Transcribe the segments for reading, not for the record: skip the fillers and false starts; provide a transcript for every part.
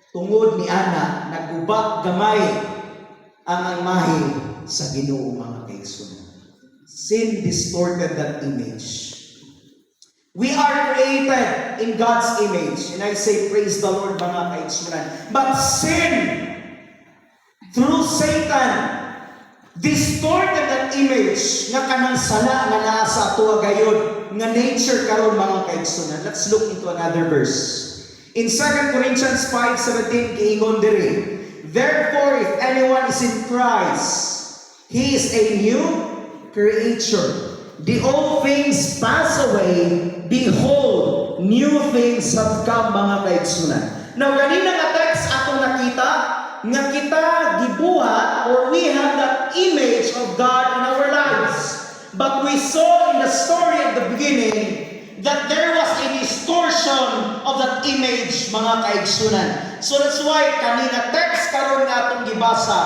Tungod ni ana naguba gamay ang imahe sa Ginoo mga kaigsunan. Sin distorted that image. We are created in God's image. And I say praise the Lord mga kaigsunan. But sin, through Satan, distorted that image nga kanang sala nga naa sa ato gayud nga nature karon mga kaigsunan. Let's look into another verse. In 2 Corinthians 5:17 giingon diri, therefore if anyone is in Christ, he is a new creature. The old things pass away, behold, new things have come mga kaigsunan. Now ganina nga text atong nakita nga kita gibuhat or we have that image of God in our lives. But we saw in the story at the beginning that there was a distortion of that image mga kaigsunan. So that's why kanina text karon nga atong gibasa,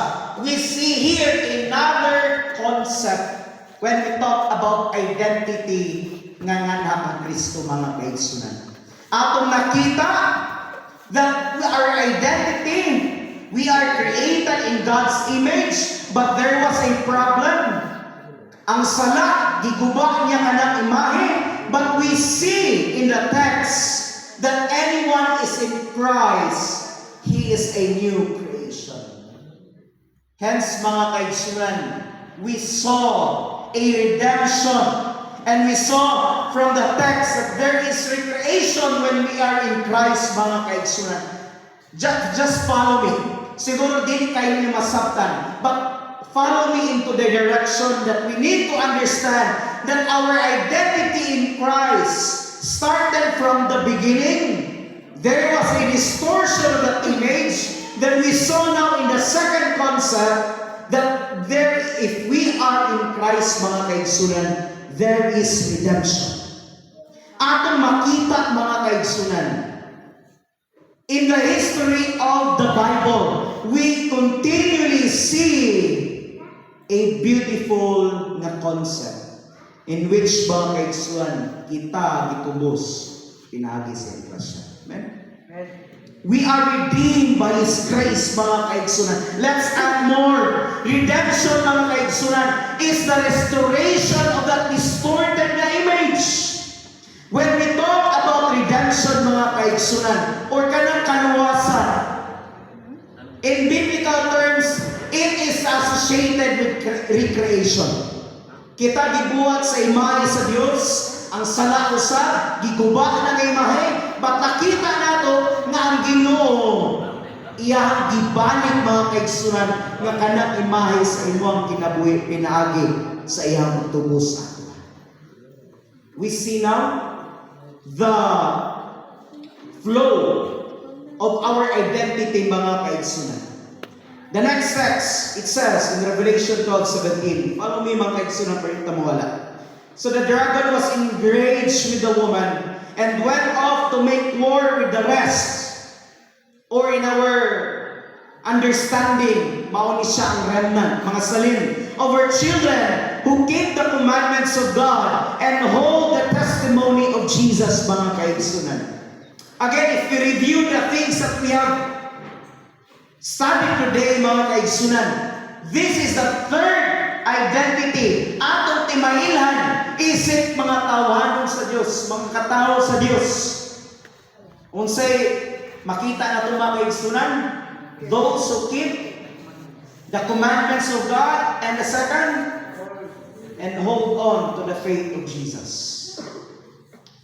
we see here another concept when we talk about identity nga ang Kristo mga kaigsunan. Atong nakita that our identity, we are created in God's image, but there was a problem. Ang sala, giguba niya nga ng imahe, but we see in the text that anyone is in Christ, he is a new creation. Hence mga kaigsunan, we saw a redemption, and we saw from the text that there is recreation when we are in Christ mga kaigsunan. Just follow me. Siguro din kayo niyo masabtan, but follow me into the direction that we need to understand that our identity in Christ started from the beginning. There was a distortion of that image that we saw now in the second concept that there, if we are in Christ mga kaigsunan, there is redemption. Atong makita mga kaigsunan, in the history of the Bible, we continually see a beautiful na concept in which mga kaigsunan kita gitubos pinagi sa grasya. Amen? We are redeemed by His grace mga kaigsunan. Let's add more. Redemption mga kaigsunan is the restoration of that distorted na image. When we talk about redemption mga kaigsunan or kanang kaluwasan, in biblical terms, it is associated with recreation. Kita gibuhat sa imahe sa Dios, ang sala usa giguba na imahe, but nakita nato nga ang Ginoo iyang gibalik mga kaigsunan nga kanang imahe sa imong kinabuhi pinaagi sa iyang tubos. We see now the flow of our identity mga kaigsunan. The next text, it says in Revelation 12:17. Follow me mga kaigsunan para ito mawala. So the dragon was enraged with the woman and went off to make war with the rest. Or in our understanding, mao ni siya ang remnant, mga salin, of her children who keep the commandments of God and hold the testimony of Jesus mga kaigsunan. Again, if we review the things that we have studied today mga kaigsunan, this is the third identity. Atong timailhan, isip mga tawanon sa Dios, mga katao sa Dios. Unsay makita nato mga kaigsunan? Those who keep the commandments of God, and the second, and hold on to the faith of Jesus.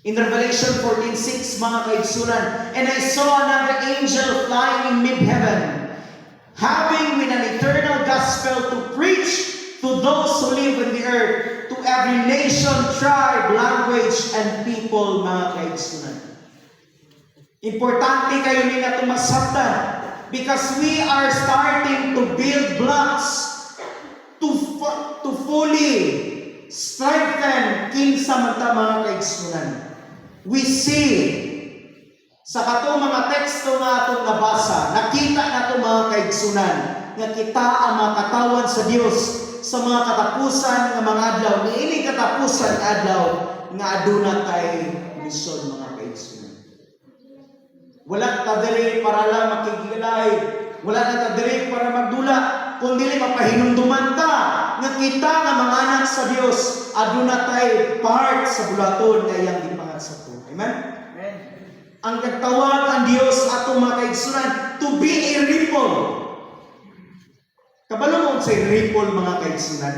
In Revelation 14:6 mga kaigsunan, and I saw another angel flying in mid-heaven, having with an eternal gospel to preach to those who live in the earth, to every nation, tribe, language, and people mga kaigsunan. Importante kayo nila itong masabtan because we are starting to build blocks to fully strengthen kinsa man ta mga kaigsunan. We see sa katong mga teksto nga atong nabasa, nakita nato mga kaigsunan nga kita ang mga katawan sa Dios sa mga katapusan nga mga adlaw, niini katapusan adlaw nga aduna tay misyon mga kaigsunan. Wala ta diri para lang tay wala na ta diri para magdula, kundi mapahinumduman ta nga kita nga mga anak sa Dios aduna tay part sa bulaton nga iyang gipangat sa to. Amen. Ang katawag ang Dios ato mga kaigsunan to be a ripple. Kabalo mo sa ripple mga kaigsunan?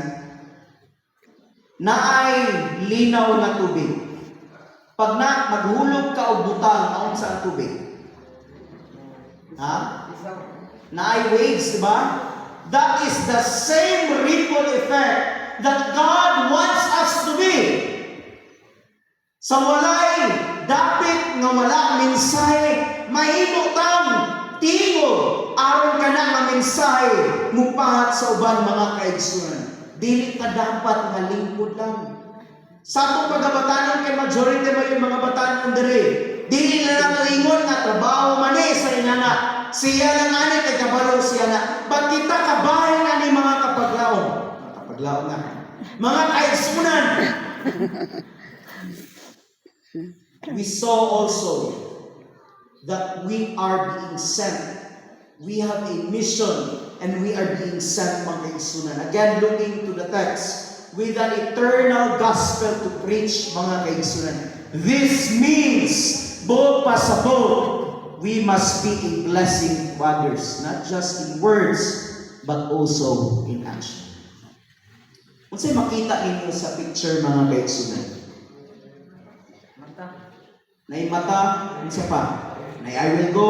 Naay linaw na tubig. Pag maghulog ka og butang aon sa tubig. Ha? Naay waves, di ba? That is the same ripple effect that God wants us to be. Sa walay dapit nga wala mensahe, mahimo tang tingog aron ka na nga mensahe mupahat sa uban mga kaigsunan. Dili ka dapat nga lingkod lang. Sa atong pagabatanon kay majority may mga batanon diri. Dili na lang ingon nga trabaho man sa inana. Siya lang ani kay kabalo siya na. Ba't kita kabahin ani mga kapaglaon? Mga kapaglaon na. Mga kaigsunan. We saw also that we are being sent. We have a mission and we are being sent mga kaigsunan. Again, looking to the text. With an eternal gospel to preach mga kaigsunan. This means, both pasabot, we must be a blessing to others, not just in words, but also in action. Kung sa'yo makita ninyo sa picture mga kaigsunan? Nay mata, isa pa. Nay I will go.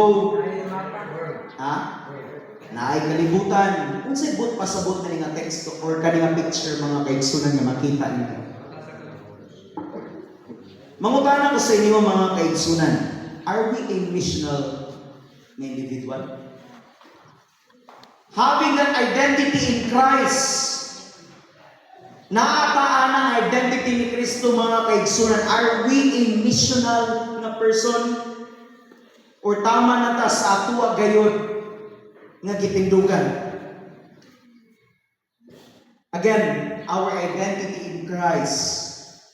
Ha? Naay kalibutan. Kung sa'y but pasabot na nga text or kanina picture mga kaigsunan nga makita ninyo. Mangutana ko sa inyo mga kaigsunan, are we a missional individual? Having that identity in Christ, naataan ang identity ni Kristo mga kaigsunan, are we a missional na person? Or tama na ta sa atua gayon nga gitindugan? Again, our identity in Christ,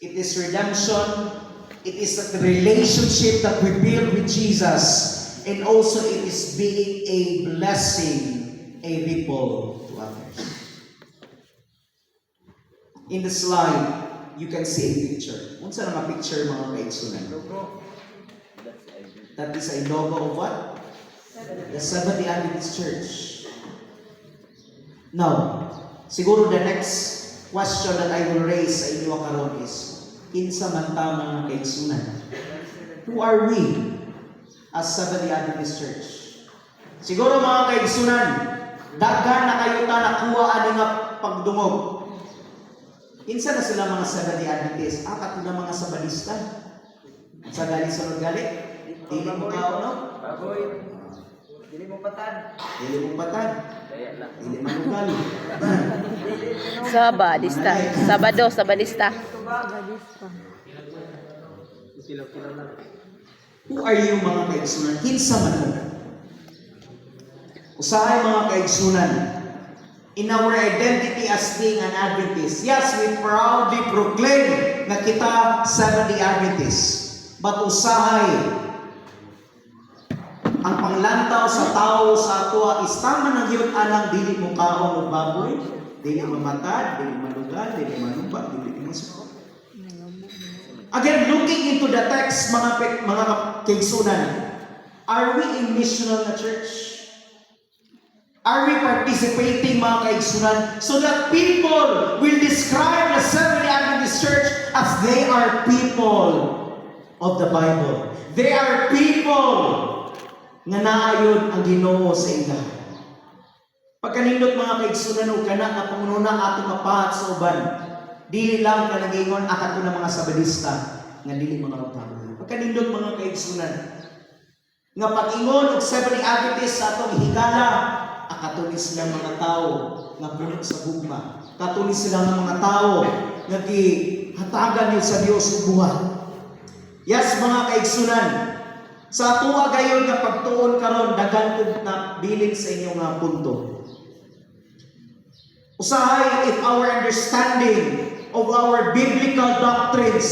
it is redemption, it is the relationship that we build with Jesus, and also it is being a blessing, a ripple to others. In the slide, you can see a picture. Unsa na picture mga kaigsunan? That is a logo of what? The Seventh-day Adventist Church. Now, siguro the next question that I will raise sa inyo karon is, kinsa man ta mga kaigsunan? Who are we as Seventh-day Adventist Church? Siguro mga kaigsunan, daghan na kayo ta nakuha ani nga pagdungog. Kinsa na sila mga Seventh-day Adventist? Kato na mga Sabadista. Sa gali sunod gali? Dili mo kao, no? Baboy. Dili mo patan. Dili mo patan. Dili manugal. Sabadista. Sabadista. Who are you mga kaigsunan? Kinsa man mo? Usahay mga kaigsunan, in our identity as being an Adventist, yes, we proudly proclaim na kita Seventh-day Adventist. But usahay, ang panglantaw sa tao sa ato is tama na yun anang dili mo kaon o baboy, dili mamatad, dili malugal, dili manumba, dili masuko. Again, looking into the text, mga kaigsunan, are we a missional na church? Are we participating mga kaigsunan so that people will describe the Seventh-day Adventist Church as they are people of the Bible? They are people nga naayon ang Ginoo sa ila. Pagkanindot mga kaigsunan o kana nga pangununa atong mapahat sa uban, dili lang ka nagingon akato na mga Sabadista nga dili mga utang. Pagkanindot mga kaigsunan nga pag-ingon og Seventh-day Adventist sa atong higala, akatulis silang mga tao nga puno sa gugma. Katulis silang mga tao nga gihatagan niyo sa Dios ug buhat. Yes mga kaigsunan, sa tuwa gayon nga pagtuon karon daghan ko na bilin sa inyo nga punto. Usahay if our understanding of our biblical doctrines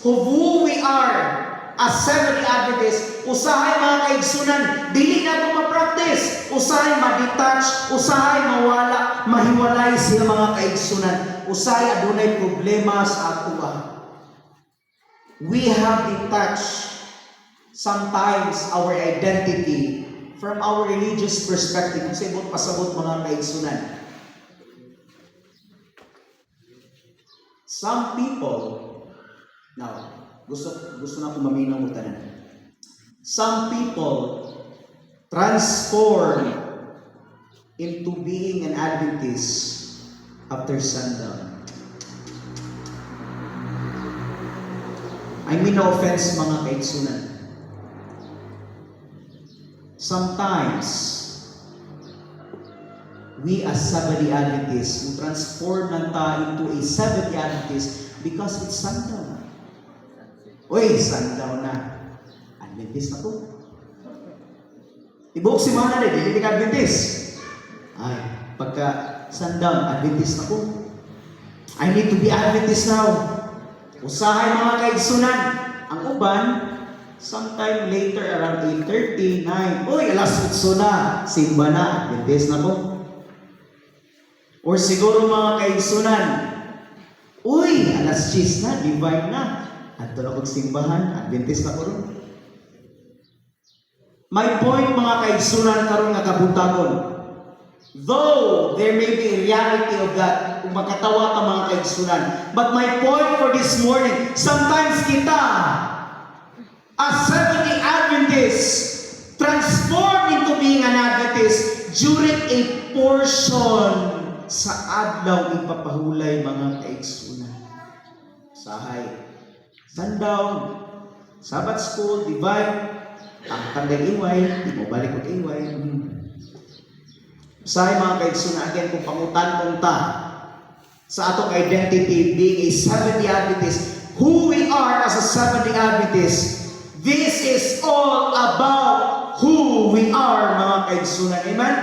of who we are as Seventh-day Adventists, usahay mga kaigsunan, dili na ito ma-practice. usahay ma-detach, usahay mawala, mahiwalay sila mga kaigsunan, usahay adunay problema sa atuwa. We have detached sometimes our identity from our religious perspective. Kung sa ibang pasabot mga kaigsunan. Some people, now, gusto na akong maminaw mo tanan. Some people transform into being an Adventist after sundown. I mean no offense mga kaigsunan. Sometimes, we as Sabbath Adventists, we transform ng into a Sabbath Adventist because it's sundown. Uy, sundown na. Adventist na po. Ibuk si mana na, hindi ka Adventist. Ay, pagka sundown, Adventist na po. I need to be Adventist now. Usahay mga kaigsunan. Ang uban, sometime later around 8:30, 9, uy, alas 8 na, simba na, Adventist na po. Or siguro mga kaigsunan, uy, alas 10 na, divine na, at tulad kong simbahan, Adventist na po rin. My point mga kaigsunan karon nga kabutagon. Though there may be a reality of that, kung makatawa ka mga kaigsunan. But my point for this morning, sometimes kita, as Seventh-day Adventists, transform into being an Adventist during a portion sa adlaw ipapahulay mga kaigsunan. Sahay, sundown, Sabbath school, divine, ang tanggal iway, di mo balik ko iway. Sahay mga kaigsunan, again, kung pangutan ta sa atong identity being a Seventh-day Adventist, who we are as a Seventh-day Adventist, this is all about who we are mga kaigsunan. Amen?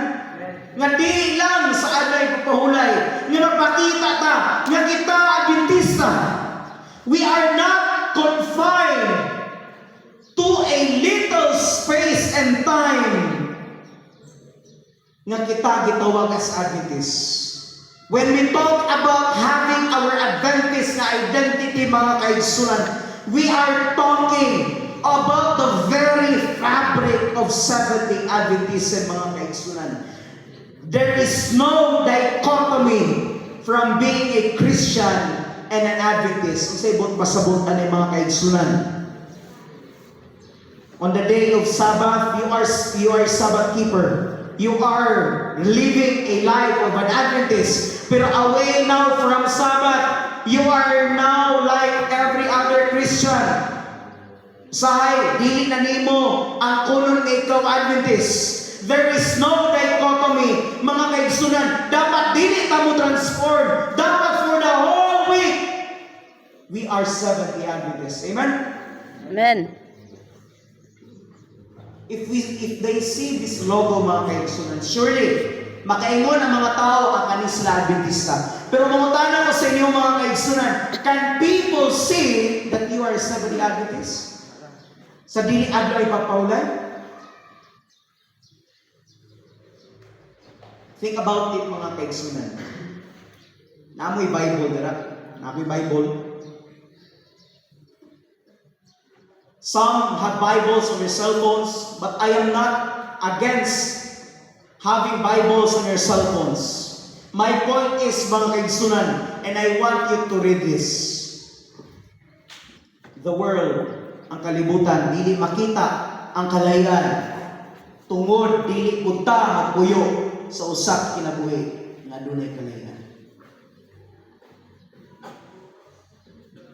Nga di lang sa adlay papahulay, nga napakita ta, nga kita Adventista. We are not confined to a little space and time nga kita gitawag as Adventist. When we talk about having our Adventist na identity mga kaigsunan, we are talking about the very fabric of Seventh-day Adventism mga kaigsunan. There is no dichotomy from being a Christian and an Adventist. Kung sa ibang pasabutan ay mga kaigsunan. On the day of Sabbath, you are Sabbath keeper. You are living a life of an Adventist. Pero away now from Sabbath, you are now like every other Christian. Sahay, dili na nimo ang kulon nga ikaw Adventist. There is no dichotomy. Mga kaigsunan, dapat dili ta mo transform. Dapat for the whole week, we are Seventh-day Adventists. Amen? Amen. If they see this logo mga kaigsunan, surely, makaingon ang mga tao ang kanisla Adventista. Pero mangutana ko sa inyo mga kaigsunan, can people see that you are a Seventh-day Adventist? Sa dili adlaw ipapaulan? Think about it mga kaigsunan. Naamoy Bible, dira? Naamoy Bible. Some have Bibles on their cell phones, but I am not against having Bibles on your cell phones. My point is, mga kaigsunan, and I want you to read this. The world, ang kalibutan, dili makita ang kalayaan. Tungod, dili punta, magpuyo sa usak kinabuhi nga dunay kalayaan.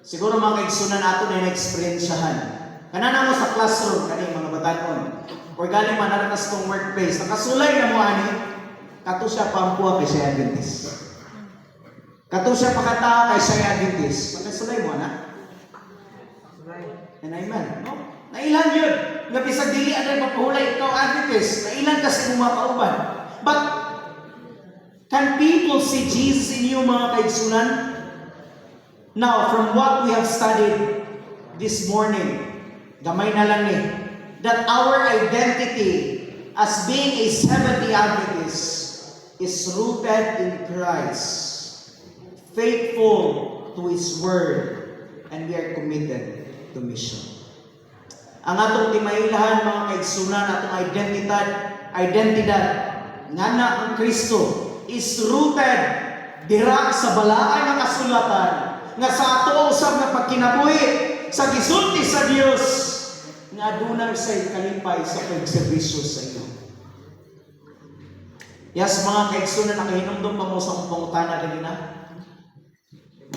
Siguro mga kaigsunan ato na na-experiensyahan. Kanana mo sa classroom, kani mga batanon, or galing manaranas tong workplace, nakasulay na mo ani, kato siya pampuha kay siya Adventist. Kato siya pakata kay siya Adventist. Pagkasulay mo na? And amen. No? Nailan yun. Nga bisag dili aday papahulay ikaw Adventist. Nailan kasi mga kauban. But, can people see Jesus in you mga kaigsunan? Now, from what we have studied this morning, gamay na lang that our identity as being a Seventh-day Adventist, is rooted in Christ, faithful to His Word, and we are committed to mission. Ang atong timailahan mga kaigsunan, atong identidad nga na ang Kristo is rooted dira sa balaan nga kasulatan nga sa ato usab nga pagkinabuhi sa gisulti sa Dios nga adunay say kalipay sa pagserbisyo sa iyo. Yes, mga kaigsunan, nakahinumdum pa mo sa akong pangutana ganina.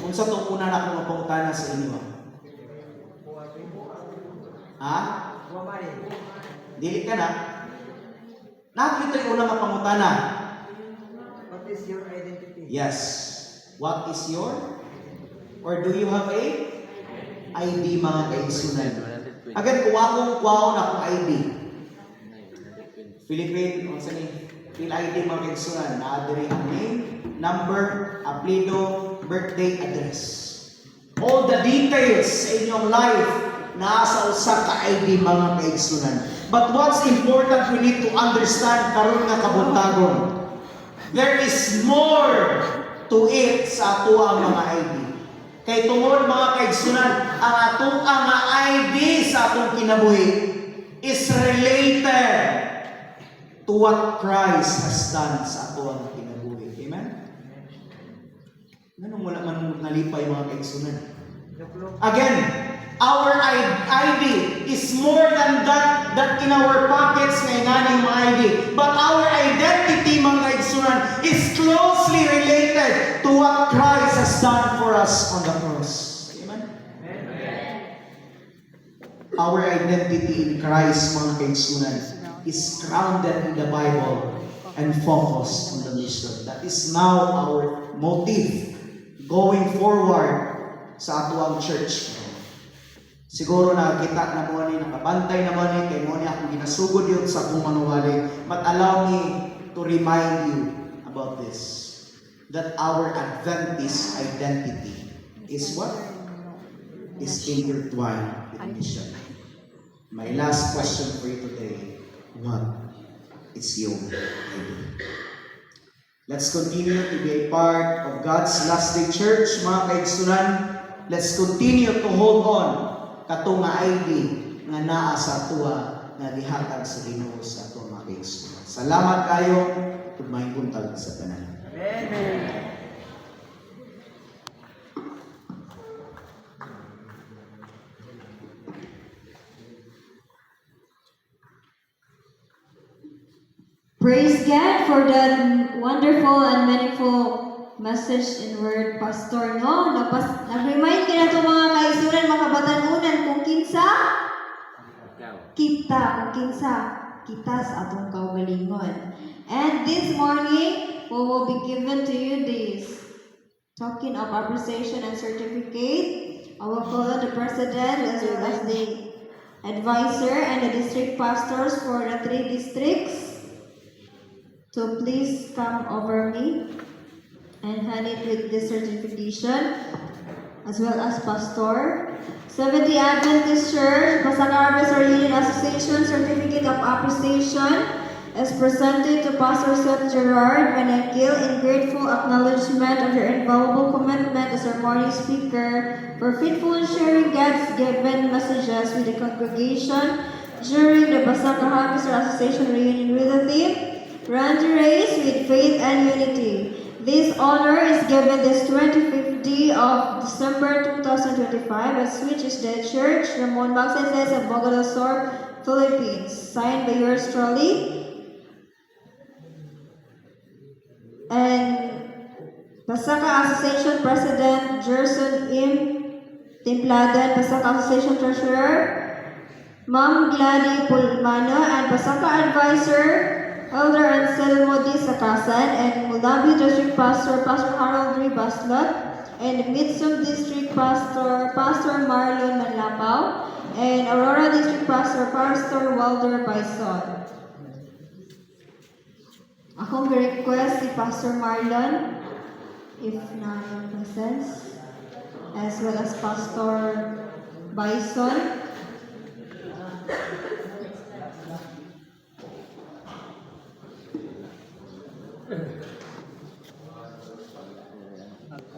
Unsa tong una na akong pangutana sa inyo? Ha? Dili ka na? Nakita yung unang pangutana. What is your identity? Yes. What is your? Or do you have a ID, mga kaigsunan? Again, kuwaw na akong ID. Philippine, o saan Phil ID, mga kaigsunan. Naadiri ang name, number, apelido, birthday, address. All the details sa inyong life nasa usa ka ID, mga kaigsunan. But what's important, we need to understand karon nga kabuntagon. There is more to it sa ato ang mga ID. Kay tungod mga kaigsunan, ang ato ang mga ID sa atong kinabuhi is related to what Christ has done sa ato ang kinabuhi. Amen? Ganun wala man nalipay mga kaigsunan. Again, our ID is more than that in our pockets na inganing mga ID. But our identity, mga kaigsunan, is closely related to what Christ has done for us on the cross. Amen? Our identity in Christ, mga kaigsunan, is grounded in the Bible and focused on the mission. That is now our motive going forward sa ato ang church. Siguro nakita na mo ni, nakabantay naman ni, kay mo ni akong ginasugod yun sa akong manuwali. But allow me to remind you about this. That our Adventist identity is what? Is intertwined with mission. My last question for you today. What is your identity? Let's continue to be a part of God's last day church, mga kaigsunan. Let's continue to hold on katong nga ID nga naa sa tuwa nga gihatag sa Ginoo sa ato mga kaigsunan. Salamat kayo ug may buntag sa tanan. Amen. Praise God for that wonderful and meaningful message and word, Pastor. No, nag-remind ka na ito mga kaigsunan, mga kabatanunan, kung kinsa kita sa atong kaugalingon. And this morning, we will be given to you this token of appreciation and certificate. I will call on the president as well as the advisor and the district pastors for the 3 districts to please come over me and hand it with this certification, as well as Pastor. Seventh-day Adventist Church, Pasaka Harvest Union Association Certificate of Appreciation is presented to Pastor Seth Gerard Vanekil in grateful acknowledgement of your invaluable commitment as our morning speaker for faithful in sharing God's given messages with the congregation during the Pasaka Harvest Association reunion with the theme Run the Race with Faith and Unity. This honor is given this 25th day of December 2025 at Switch Dead Church, Ramon Magsaysay of Bogota Sur, Philippines. Signed by yours truly. And Pasaka Association President Gerson M. Timpladen, Pasaka Association Treasurer Ma'am Gladys Pulmano, and Pasaka Advisor Elder Anselmo D. Sakasan, and Muldabi District Pastor Harold R. Baslot, and Mitsum District Pastor Marlon Manlapao, and Aurora District Pastor Walter Bison. Akong request si Pastor Marlon, if not in presence, as well as Pastor Bison. Amen.